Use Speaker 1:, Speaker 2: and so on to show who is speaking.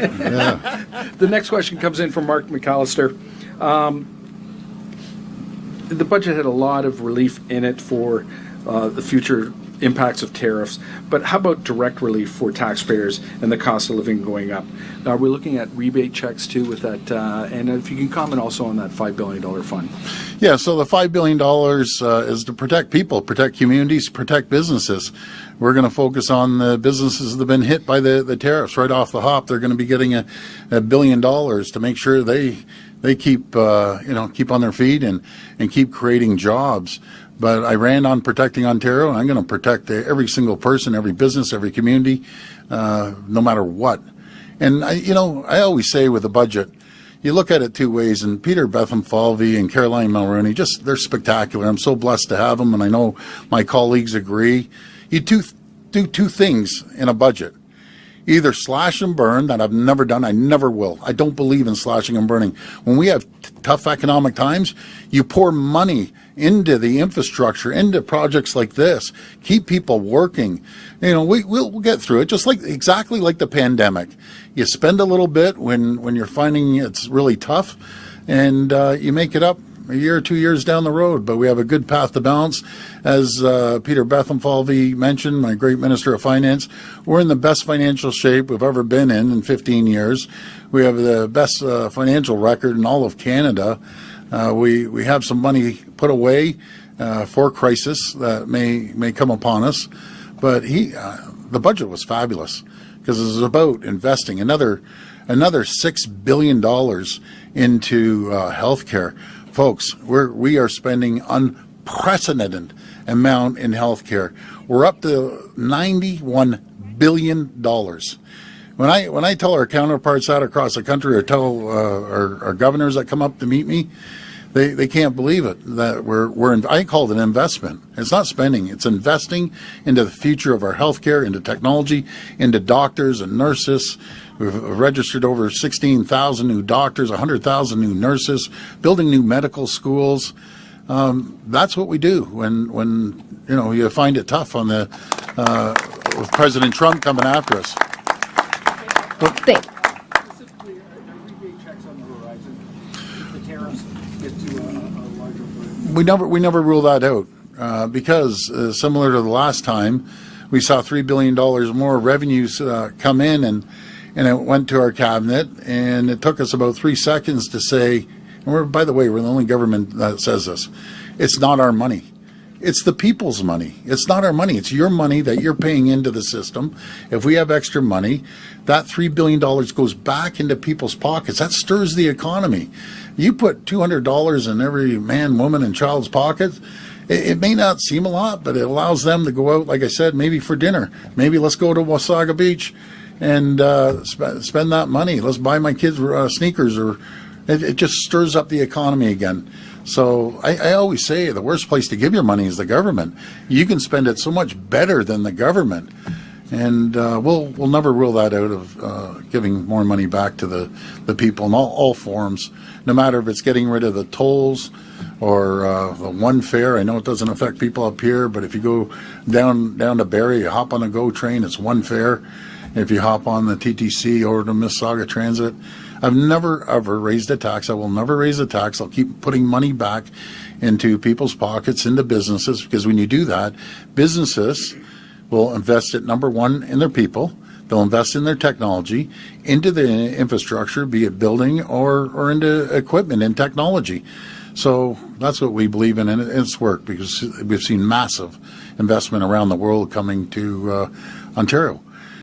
Speaker 1: Yeah.
Speaker 2: The next question comes in from Mark McAllister. The budget had a lot of relief in it for the future impacts of tariffs, but how about direct relief for taxpayers and the cost of living going up? Are we looking at rebate checks too with that? And if you can comment also on that $5 billion fund.
Speaker 1: Yeah, so the $5 billion is to protect people, protect communities, protect businesses. We're going to focus on the businesses that have been hit by the tariffs right off the hop. They're going to be getting $1 billion to make sure they keep keep on their feet and keep creating jobs. But I ran on protecting Ontario, and I'm going to protect every single person, every business, every community, no matter what. And I always say with a budget, you look at it two ways. And Peter Bethlenfalvy and Caroline Mulroney, they're spectacular. I'm so blessed to have them, and I know my colleagues agree. You do two things in a budget. Either slash and burn, that I've never done, I never will. I don't believe in slashing and burning. When we have tough economic times, you pour money into the infrastructure, into projects like this, keep people working. We'll get through it, just exactly like the pandemic. You spend a little bit when you're finding it's really tough, and you make it up a year or 2 years down the road. But we have a good path to balance. As Peter Bethlenfalvy mentioned, my great Minister of Finance, we're in the best financial shape we've ever been in 15 years. We have the best financial record in all of Canada. We have some money put away for crisis that may come upon us. But the budget was fabulous because it was about investing another $6 billion into healthcare. Folks, we are spending unprecedented amount in healthcare. We're up to $91 billion. When I tell our counterparts that across the country, or tell our governors that come up to meet me, they can't believe it that I call it an investment. It's not spending; it's investing into the future of our healthcare, into technology, into doctors and nurses. We've registered over 16,000 new doctors, 100,000 new nurses, building new medical schools. That's what we do when you find it tough with President Trump coming after us.
Speaker 2: Specifically, are rebate checks on the horizon if the tariffs get to a larger burden?
Speaker 1: We never rule that out because similar to the last time, we saw $3 billion more revenues come in, and it went to our cabinet, and it took us about 3 seconds to say, and by the way, we're the only government that says this, it's not our money. It's the people's money. It's not our money. It's your money that you're paying into the system. If we have extra money, that $3 billion goes back into people's pockets. That stirs the economy. You put $200 in every man, woman, and child's pocket. It may not seem a lot, but it allows them to go out, like I said, maybe for dinner. Maybe let's go to Wasaga Beach and spend that money. Let's buy my kids sneakers, or it just stirs up the economy again. So I always say the worst place to give your money is the government. You can spend it so much better than the government. And we'll never rule that out of giving more money back to the people in all forms, no matter if it's getting rid of the tolls or the one fare. I know it doesn't affect people up here, but if you go down to Barrie, you hop on a GO train, it's one fare. If you hop on the TTC or the Mississauga Transit, I've never, ever raised a tax. I will never raise a tax. I'll keep putting money back into people's pockets, into businesses, because when you do that, businesses will invest it, number one, in their people. They'll invest in their technology, into the infrastructure, be it building or into equipment and technology. So that's what we believe in, and it's worked because we've seen massive investment around the world coming to Ontario.